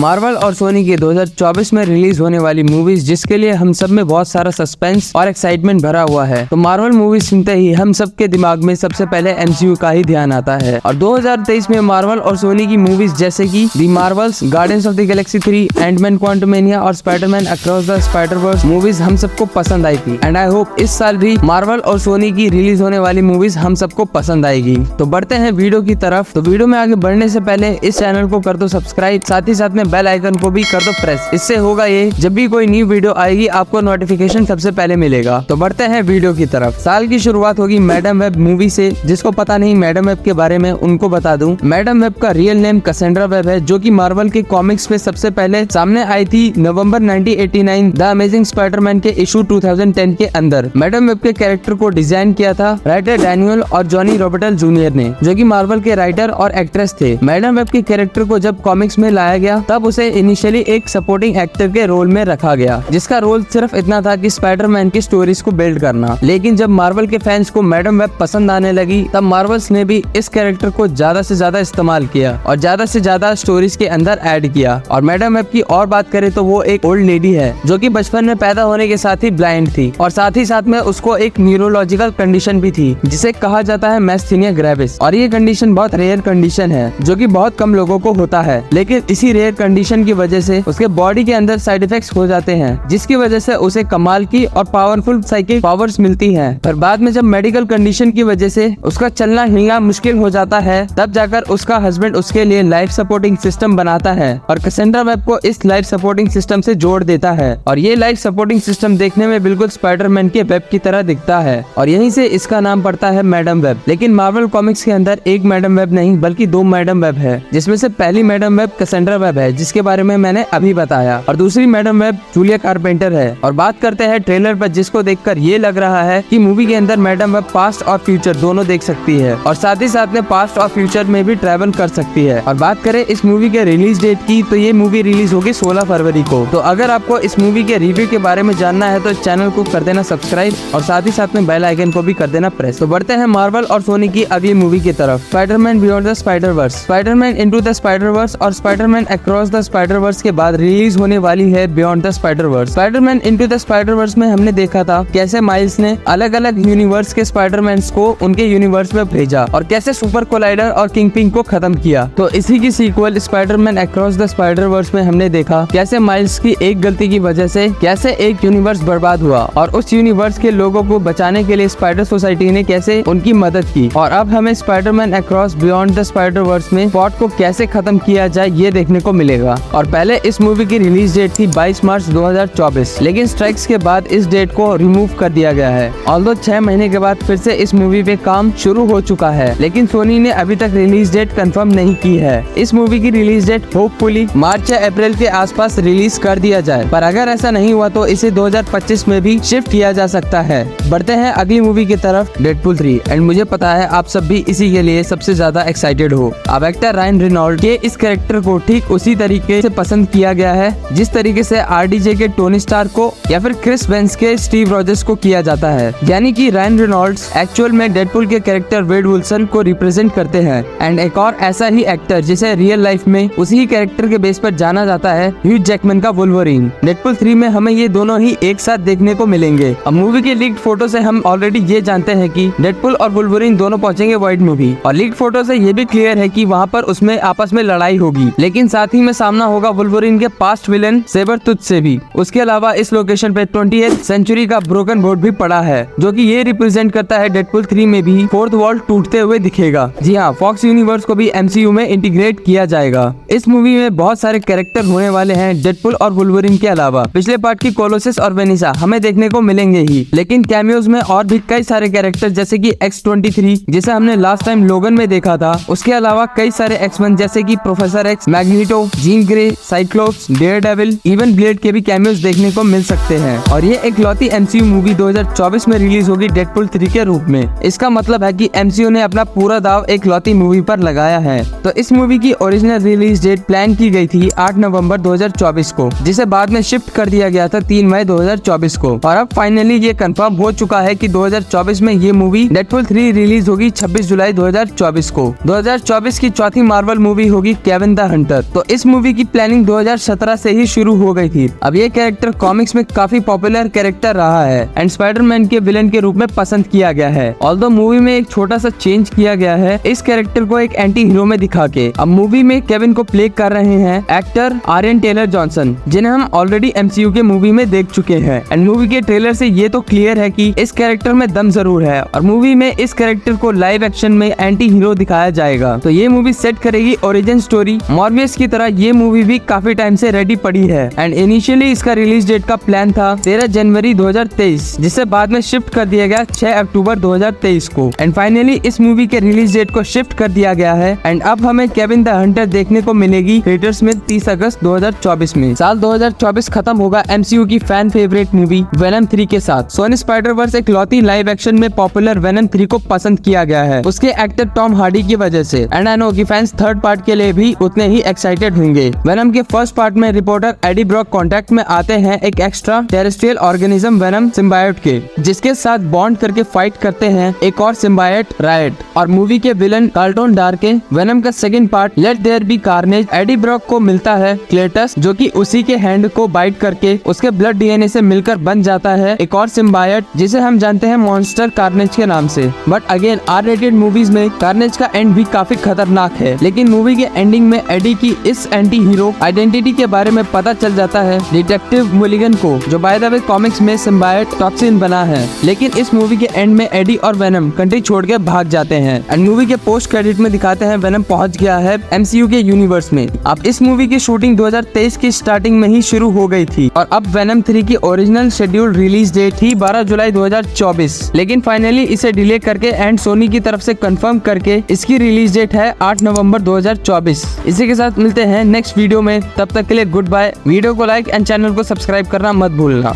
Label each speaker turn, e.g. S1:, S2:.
S1: Marvel और सोनी की 2024 में रिलीज होने वाली मूवीज जिसके लिए हम सब में बहुत सारा सस्पेंस और एक्साइटमेंट भरा हुआ है। तो मार्वल मूवीज सुनते ही हम सब के दिमाग में सबसे पहले एमसीयू का ही ध्यान आता है। और 2023 में मार्वल और सोनी की मूवीज जैसे कि the Marvels, Guardians of the Galaxy 3, Ant-Man Quantumania और Spider-Man across the Spider-Verse movies हम सबको पसंद आई थी। एंड आई होप इस साल भी मार्वल और सोनी की रिलीज होने वाली मूवीज हम सबको पसंद आएगी। तो बढ़ते हैं वीडियो की तरफ। तो वीडियो में आगे बढ़ने से पहले इस चैनल को कर दो सब्सक्राइब, साथ ही साथ में बेल आइकन को भी कर दो प्रेस। इससे होगा ये, जब भी कोई न्यू वीडियो आएगी आपको नोटिफिकेशन सबसे पहले मिलेगा। तो बढ़ते हैं वीडियो की तरफ। साल की शुरुआत होगी मैडम वेब मूवी से। जिसको पता नहीं मैडम वेब के बारे में उनको बता दूं, मैडम वेब का रियल नेम कैसेंड्रा वेब है, जो कि मार्वल के कॉमिक्स में सबसे पहले सामने आई थी नवंबर 1989 द अमेजिंग स्पाइडरमैन के इशू 2010 के अंदर। मैडम वेब के कैरेक्टर को डिजाइन किया था राइटर डैनियल और जॉनी रॉबर्टल जूनियर ने, जो कि मार्वल के राइटर और एक्ट्रेस थे। मैडम वेब के कैरेक्टर को जब कॉमिक्स में लाया गया तब उसे इनिशियली एक सपोर्टिंग एक्टर के रोल में रखा गया, जिसका रोल सिर्फ इतना था कि स्पाइडरमैन की स्टोरीज को बिल्ड करना। लेकिन जब मार्वल के फैंस को मैडम वेब पसंद आने लगी तब मार्वल्स ने भी इस कैरेक्टर को ज्यादा से ज्यादा इस्तेमाल किया और ज्यादा से ज्यादा स्टोरीज के अंदर ऐड किया। और मैडम वेब की और बात करें तो वो एक ओल्ड लेडी है जो कि बचपन में पैदा होने के साथ ही ब्लाइंड थी और साथ ही साथ में उसको एक न्यूरोलॉजिकल कंडीशन भी थी जिसे कहा जाता है मैस्थीनिया ग्रेविस। और ये कंडीशन बहुत रेयर कंडीशन है जो कि बहुत कम लोगों को होता है। लेकिन इसी रेयर कंडीशन की वजह से उसके बॉडी के अंदर साइड इफेक्ट्स हो जाते हैं, जिसकी वजह से उसे कमाल की और पावरफुल साइकिक पावर्स मिलती हैं। पर बाद में जब मेडिकल कंडीशन की वजह से उसका चलना हिलना मुश्किल हो जाता है तब जाकर उसका हस्बैंड उसके लिए लाइफ सपोर्टिंग सिस्टम बनाता है और कैसेंड्रा वेब को इस लाइफ सपोर्टिंग सिस्टम से जोड़ देता है। और ये लाइफ सपोर्टिंग सिस्टम देखने में बिल्कुल स्पाइडरमैन के वेब की तरह दिखता है और यहीं से इसका नाम पड़ता है मैडम वेब। लेकिन मार्वल कॉमिक्स के अंदर एक मैडम वेब नहीं बल्कि दो मैडम वेब है, जिसमें से पहली मैडम वेब कैसेंड्रा वेब है जिसके बारे में मैंने अभी बताया, और दूसरी मैडम वेब जूलिया कारपेंटर है। और बात करते हैं ट्रेलर पर, जिसको देखकर ये लग रहा है कि मूवी के अंदर मैडम वेब पास्ट और फ्यूचर दोनों देख सकती है और साथ ही साथ में पास्ट और फ्यूचर में भी ट्रैवल कर सकती है। और बात करें इस मूवी के रिलीज डेट की तो ये मूवी रिलीज होगी 16 फरवरी को। तो अगर आपको इस मूवी के रिव्यू के बारे में जानना है तो इस चैनल को कर देना सब्सक्राइब और साथ ही साथ में बेल आइकन को भी कर देना प्रेस। तो बढ़ते हैं मार्वल और सोनी की अगली मूवी की तरफ, Spiderman beyond the spider-verse, Spiderman into the spider-verse और स्पाइडरमैन अक्रॉस द स्पाइडर-वर्स के बाद रिलीज होने वाली है beyond the spider-verse. Spiderman into the Spider Verse में हमने देखा था कैसे माइल्स ने अलग अलग यूनिवर्स के स्पाइडरमैन्स को उनके यूनिवर्स में भेजा और कैसे सुपर कोलाइडर और किंगपिन को खत्म किया। तो इसी की sequel Spiderman across the Spider Verse में हमने देखा कैसे माइल्स की एक गलती की वजह से कैसे एक यूनिवर्स बर्बाद हुआ और उस यूनिवर्स के लोगों को बचाने के लिए स्पाइडर सोसाइटी ने कैसे उनकी मदद की। और अब हमें Spiderman across beyond the Spider Verse में प्लॉट को कैसे खत्म किया जाए ये देखने को मिलेगा। और पहले इस मूवी की रिलीज डेट थी 22 मार्च 2024, लेकिन स्ट्राइक्स के बाद इस डेट को रिमूव कर दिया गया है। ऑल्दो 6 महीने के बाद फिर से इस मूवी पे काम शुरू हो चुका है, लेकिन सोनी ने अभी तक रिलीज डेट कंफर्म नहीं की है। इस मूवी की रिलीज डेट होपफुली मार्च या अप्रैल के आसपास रिलीज कर दिया जाए, पर अगर ऐसा नहीं हुआ तो इसे 2025 में भी शिफ्ट किया जा सकता है। बढ़ते हैं अगली मूवी की तरफ, डेडपुल 3। एंड मुझे पता है आप सब भी इसी के लिए सबसे ज्यादा एक्साइटेड हो। अब एक्टर रायन रेनॉल्ड के इस कैरेक्टर को ठीक उसी तरीके से पसंद किया गया है जिस तरीके से आरडीजे के टोनी स्टार्क को या फिर क्रिस वेंस के स्टीव रॉजर्स को किया जाता है। यानी कि रायन रेनॉल्ड्स एक्चुअल में डेडपुल के कैरेक्टर वेड विल्सन को रिप्रेजेंट करते हैं। एंड एक और ऐसा ही एक्टर जिसे रियल लाइफ में उसी कैरेक्टर के बेस पर जाना जाता है, ह्यू जैकमैन का वुल्वरीन। डेडपुल 3 में हमें ये दोनों ही एक साथ देखने को मिलेंगे। अब मूवी के लीक्ड फोटो से हम ऑलरेडी ये जानते हैं कि डेडपुल और वुल्वरीन दोनों पहुंचेंगे वाइड मूवी, और लीक्ड फोटो से ये भी क्लियर है कि वहाँ पर उसमें आपस में लड़ाई होगी, लेकिन साथ ही में सामना होगा वुल्वरीन के पास्ट विलन सेबरटूथ से भी। उसके अलावा इस लोकेशन पे 20th सेंचुरी का ब्रोकन बोर्ड भी पड़ा है, जो कि ये रिप्रेजेंट करता है डेडपुल 3 में भी फोर्थ वॉल टूटते हुए दिखेगा। जी हाँ, फॉक्स यूनिवर्स को भी एमसीयू में इंटीग्रेट किया जाएगा। इस मूवी में बहुत सारे कैरेक्टर होने वाले हैं डेडपुल और वुल्वरीन के अलावा। पिछले पार्ट की कोलोसस और वेनिसा हमें देखने को मिलेंगे ही, लेकिन कैमियोज में और भी कई सारे कैरेक्टर जैसे कि X-23 जिसे हमने लास्ट टाइम लोगन में देखा था, उसके अलावा कई सारे एक्समैन जैसे कि professor x, magneto, Jean Grey, cyclops, Daredevil, even blade के भी कैमियोज देखने को मिल सकते हैं। और ये एक लौती एमसीयू मूवी 2024 में रिलीज होगी डेडपुल 3 के रूप में। इसका मतलब है कि एमसीयू ने अपना पूरा दाव एक लौती मूवी पर लगाया है। तो इस मूवी की ओरिजिनल रिलीज डेट प्लान की गई थी 8 नवंबर 2024 को, जिसे बाद में शिफ्ट कर दिया गया था 3 मई 2024 को। और अब फाइनली ये कंफर्म हो चुका है कि 2024 में ये मूवी डेडपुल 3 रिलीज होगी 26 जुलाई 2024 को। 2024 की चौथी मार्वल मूवी होगी केविन द हंटर। तो इस मूवी की प्लानिंग 2017 से ही शुरू हो गई थी। अब ये कैरेक्टर कॉमिक्स में काफी पॉपुलर कैरेक्टर रहा है एंड स्पाइडरमैन के विलन के रूप में पसंद किया गया है। ऑल्दो मूवी में एक छोटा सा चेंज किया गया है इस कैरेक्टर को एक एंटी हीरो में दिखा के। अब मूवी में केविन को प्ले कर रहे हैं एक्टर आर्यन टेलर जॉनसन, जिन्हें हम ऑलरेडी MCU के मूवी में देख चुके हैं एंड मूवी के ट्रेलर से ये तो क्लियर है कि इस कैरेक्टर में दम जरूर है और मूवी में इस कैरेक्टर को लाइव एक्शन में एंटी हीरो दिखाया जाएगा। तो ये मूवी सेट करेगी ओरिजिन स्टोरी। मॉर्बियस की तरह ये मूवी भी काफी टाइम से रेडी पड़ी है एंड इनिशियली इसका रिलीज डेट का प्लान था 13 जनवरी 2023, जिसे बाद में शिफ्ट कर दिया गया 6 अक्टूबर 2023 को एंड फाइनली इस मूवी के रिलीज डेट को शिफ्ट कर दिया गया है एंड अब हमें केविन द हंटर देखने को मिलेगी थिएटर्स में 30 अगस्त 2024 में। साल 2024 खत्म होगा MCU की फैन फेवरेट मूवी वेनम 3 के साथ। सोनी स्पाइडरवर्स एक लौती लाइव एक्शन में पॉपुलर वेनम 3 को पसंद किया गया है उसके एक्टर टॉम हार्डी की वजह से एंड आई नो कि फैंस थर्ड पार्ट के लिए भी उतने ही एक्साइटेड होंगे। वेनम के फर्स्ट पार्ट में रिपोर्टर एडी ब्रॉक कांटेक्ट में आते हैं एक extra terrestrial organism venom symbiote के, जिसके साथ बॉन्ड करके फाइट करते हैं एक और सिम्बायोट रायट। और मूवी के विलन कार्लटन डार्क के वेनम का second part let there be carnage Eddie Brock को मिलता है क्लेटस, जो कि उसी के हैंड को बाइट करके उसके ब्लड DNA से मिलकर बन जाता है एक और सिम्बायोट, जिसे हम जानते हैं मॉन्स्टर कार्नेज के नाम से। बट अगेन R-rated मूवीज में कार्नेज का एंड भी काफी खतरनाक है, लेकिन मूवी के एंडिंग में एडी की इस एंटी हीरो आइडेंटिटी के बारे में पता चल जाता है डिटेक्टिव मुलिगन को, जो बाय द वे कॉमिक्स में सिम्बायोट टॉक्सिन बना है। लेकिन इस मूवी के एंड में एडी और वेनम कंट्री छोड़ के भाग जाते हैं एंड मूवी के पोस्ट क्रेडिट में दिखाते हैं वेनम पहुंच गया है MCU के यूनिवर्स में। अब इस मूवी की शूटिंग 2023 की स्टार्टिंग में ही शुरू हो गई थी और अब वेनम 3 की ओरिजिनल शेड्यूल रिलीज डेट थी 12 जुलाई 2024, लेकिन फाइनली इसे डिले करके एंड सोनी की तरफ से कंफर्म करके इसकी रिलीज डेट है 8 नवंबर 2024। इसी के साथ मिलते हैं नेक्स्ट वीडियो में, तब तक के लिए गुड बाय। वीडियो को लाइक एंड चैनल को सब्सक्राइब करना मत भूलना।